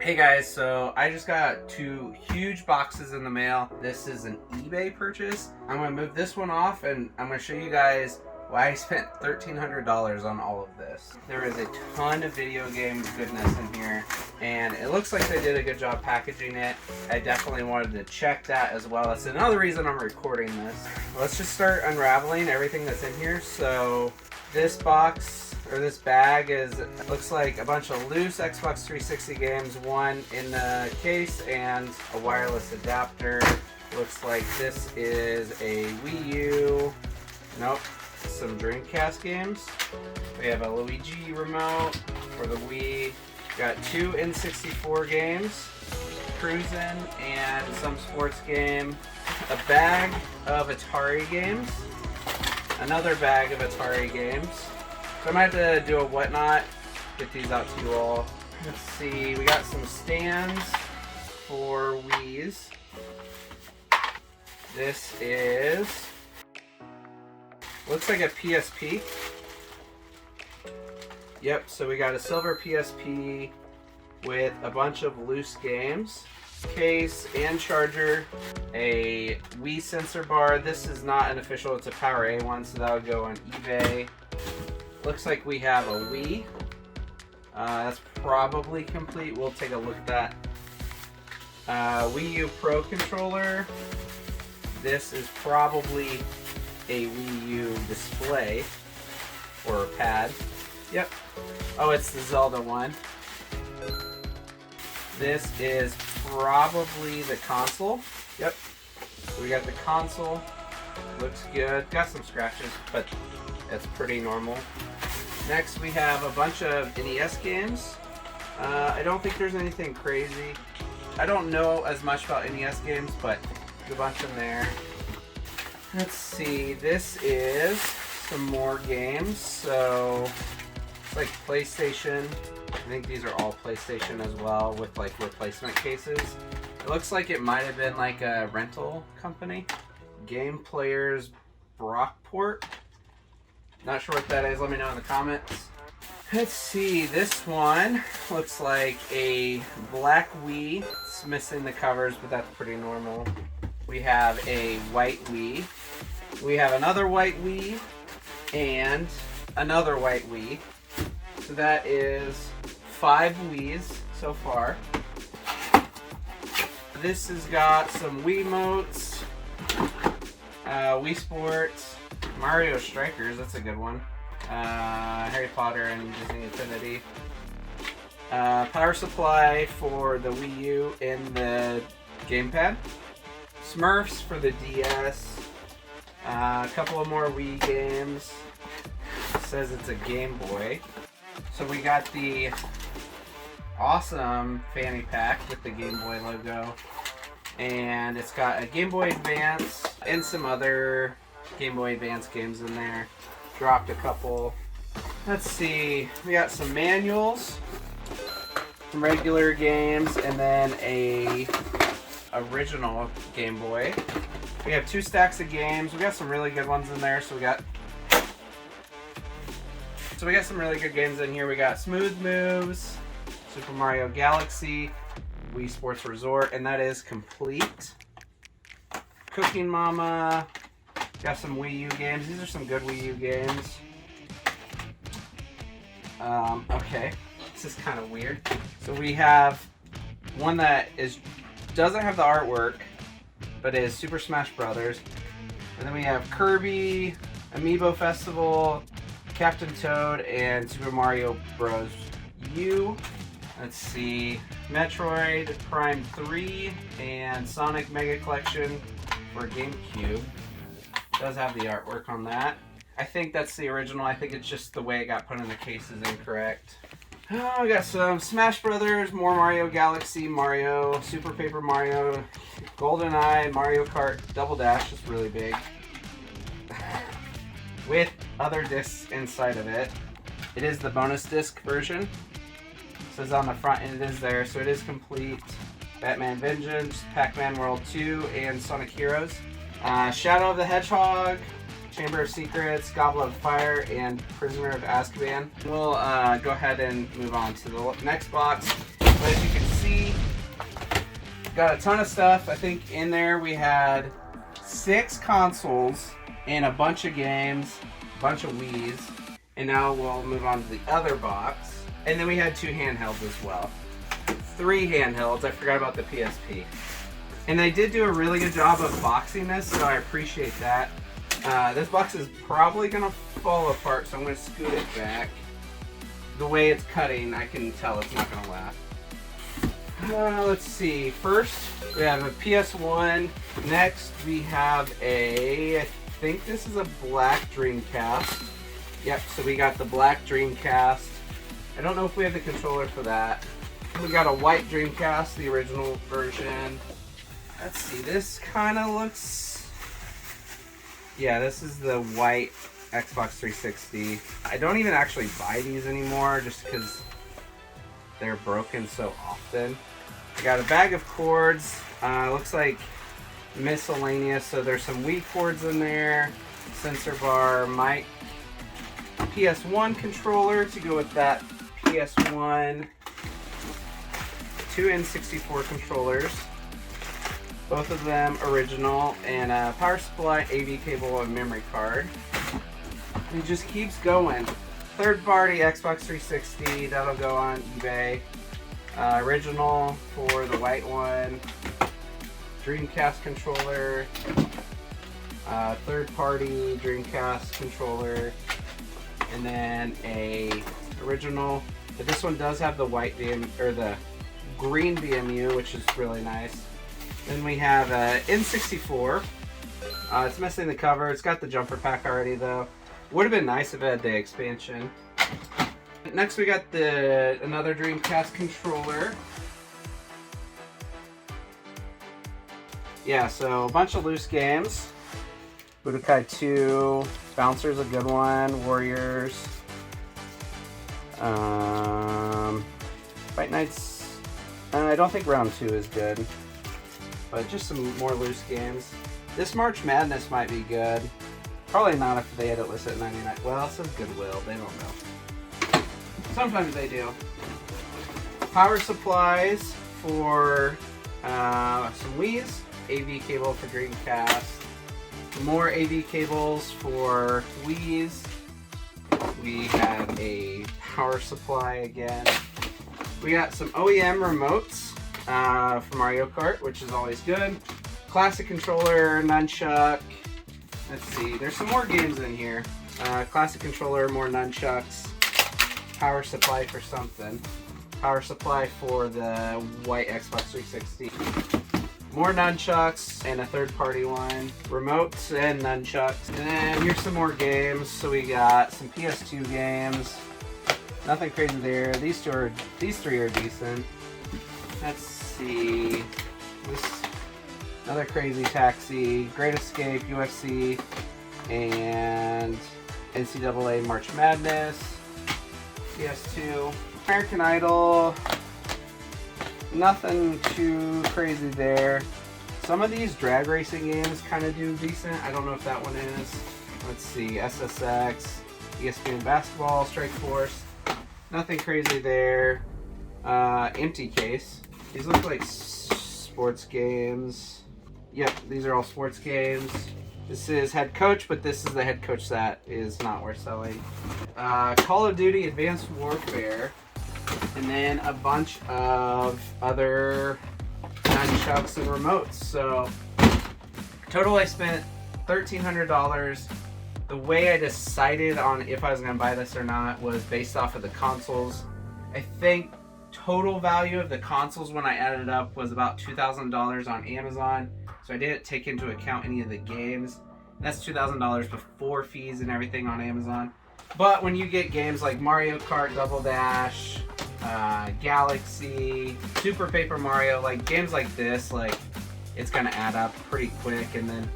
Hey guys, so I just got 2 huge boxes in the mail. This is an eBay purchase. I'm going to move this one off and I'm going to show you guys why I spent $1,300 on all of this. There is a ton of video game goodness in here and it looks like they did a good job packaging it. I definitely wanted to check that as well. That's another reason I'm recording this. Let's just start unraveling everything that's in here. So this box, or this bag, looks like a bunch of loose Xbox 360 games, one in the case and a wireless adapter. Looks like this is a Wii U. Nope. Some Dreamcast games. We have a Luigi remote for the Wii. Got 2 N64 games, Cruisin', and some sports game. A bag of Atari games. Another bag of Atari games. So I might have to do a whatnot, get these out to you all. Let's see, we got some stands for Wii's. This is, looks like a PSP. Yep, so we got a silver PSP with a bunch of loose games. Case and charger, a Wii sensor bar. This is not an official, it's a Power A one, so that would go on eBay. Looks like we have a Wii. That's probably complete. We'll take a look at that. Wii U Pro controller. This is probably a Wii U display or a pad. Yep. Oh, it's the Zelda one. This is probably the console. Yep. So we got the console. Looks good. Got some scratches, but that's pretty normal. Next we have a bunch of NES games. I don't think there's anything crazy. I don't know as much about NES games, but there's a bunch in there. Let's see, this is some more games. So it's like PlayStation. I think these are all PlayStation as well with like replacement cases. It looks like it might have been like a rental company. Game Players Brockport. Not sure what that is, let me know in the comments. Let's see, this one looks like a black Wii. It's missing the covers, but that's pretty normal. We have a white Wii. We have another white Wii and another white Wii. So that is 5 Wiis so far. This has got some Wiimotes, Wii Sports, Mario Strikers, that's a good one. Harry Potter and Disney Infinity. Power supply for the Wii U and the gamepad. Smurfs for the DS. A couple of more Wii games. It says it's a Game Boy. So we got the awesome fanny pack with the Game Boy logo. And it's got a Game Boy Advance and some other Game Boy Advance games in there. Dropped a couple. Let's see, we got some manuals, some regular games, and then a original Game Boy. We have 2 stacks of games. We got some really good ones in there. So we got some really good games in here. We got Smooth Moves, Super Mario Galaxy, Wii Sports Resort, and that is complete. Cooking Mama. Got some Wii U games. These are some good Wii U games. Okay, this is kind of weird. So we have one that doesn't have the artwork, but is Super Smash Brothers. And then we have Kirby, Amiibo Festival, Captain Toad, and Super Mario Bros. U. Let's see, Metroid Prime 3 and Sonic Mega Collection for GameCube. Does have the artwork on that. I think that's the original. I think it's just the way it got put in the case is incorrect. Oh, we got some Smash Brothers, more Mario Galaxy, Mario, Super Paper Mario, GoldenEye, Mario Kart, Double Dash, just really big. With other discs inside of it. It is the bonus disc version. It says on the front and it is there, so it is complete. Batman Vengeance, Pac-Man World 2, and Sonic Heroes. Shadow of the Hedgehog, Chamber of Secrets, Goblet of Fire, and Prisoner of Azkaban. We'll go ahead and move on to the next box. But as you can see, got a ton of stuff. I think in there we had 6 consoles and a bunch of games, a bunch of Wii's. And now we'll move on to the other box. And then we had 2 handhelds as well. 3 handhelds. I forgot about the PSP. And they did do a really good job of boxing this, so I appreciate that. This box is probably going to fall apart, so I'm going to scoot it back. The way it's cutting, I can tell it's not going to last. Let's see. First, we have a PS1. Next, we have I think this is a black Dreamcast. Yep, so we got the black Dreamcast. I don't know if we have the controller for that. We got a white Dreamcast, the original version. Let's see, this kind of looks... Yeah, this is the white Xbox 360. I don't even actually buy these anymore just because they're broken so often. I got a bag of cords. Looks like miscellaneous, so there's some Wii cords in there, sensor bar, mic, PS1 controller to go with that PS1, 2 N64 controllers, both of them original, and a power supply, AV cable, and memory card. It just keeps going. Third party Xbox 360, that'll go on eBay. Original for the white one. Dreamcast controller. Third party Dreamcast controller. And then a original. But this one does have the white or the green VMU, which is really nice. Then we have a N64. It's missing the cover. It's got the jumper pack already though. Would have been nice if it had the expansion. Next we got another Dreamcast controller. Yeah, so a bunch of loose games. Budokai 2, Bouncer's a good one, Warriors. Fight Nights, I don't think Round 2 is good. But just some more loose games. This March Madness might be good. Probably not if they had it listed at 99. Well, it says Goodwill, they don't know. Sometimes they do. Power supplies for some Wii's, AV cable for Dreamcast, more AV cables for Wii's. We have a power supply again. We got some OEM remotes for Mario Kart, which is always good. Classic controller, nunchuck. Let's see, there's some more games in here. Classic controller, more nunchucks. Power supply for something. Power supply for the white Xbox 360. More nunchucks and a third-party one. Remotes and nunchucks. And then here's some more games. So we got some PS2 games. Nothing crazy there. These 3 are decent. Let's see. Another Crazy Taxi, Great Escape, UFC, and NCAA March Madness. PS2. American Idol. Nothing too crazy there. Some of these drag racing games kind of do decent. I don't know if that one is. Let's see. SSX, ESPN Basketball, Strike Force. Nothing crazy there. Empty case. These look like sports games. Yep, these are all sports games. This is Head Coach, but this is the Head Coach that is not worth selling. Call of Duty Advanced Warfare. And then a bunch of other nunchucks and remotes. So, total I spent $1,300. The way I decided on if I was going to buy this or not was based off of the consoles. I think total value of the consoles when I added it up was about $2,000 on Amazon. So I didn't take into account any of the games. That's $2,000 before fees and everything on Amazon. But when you get games like Mario Kart Double Dash, Galaxy, Super Paper Mario, like games like this, like it's gonna add up pretty quick. And then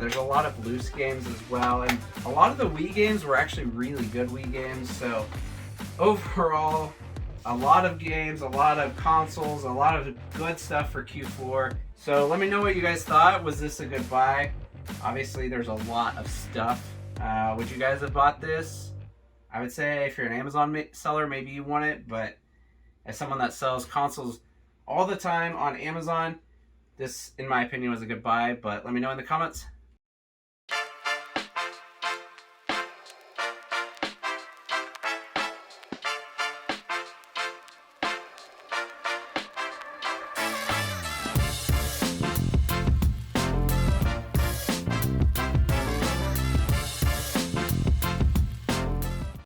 there's a lot of loose games as well. And a lot of the Wii games were actually really good Wii games. So overall, a lot of games, a lot of consoles, a lot of good stuff for Q4. So let me know what you guys thought. Was this a good buy? Obviously, there's a lot of stuff. Would you guys have bought this? I would say if you're an Amazon seller, maybe you want it. But as someone that sells consoles all the time on Amazon. This, in my opinion, was a good buy, but let me know in the comments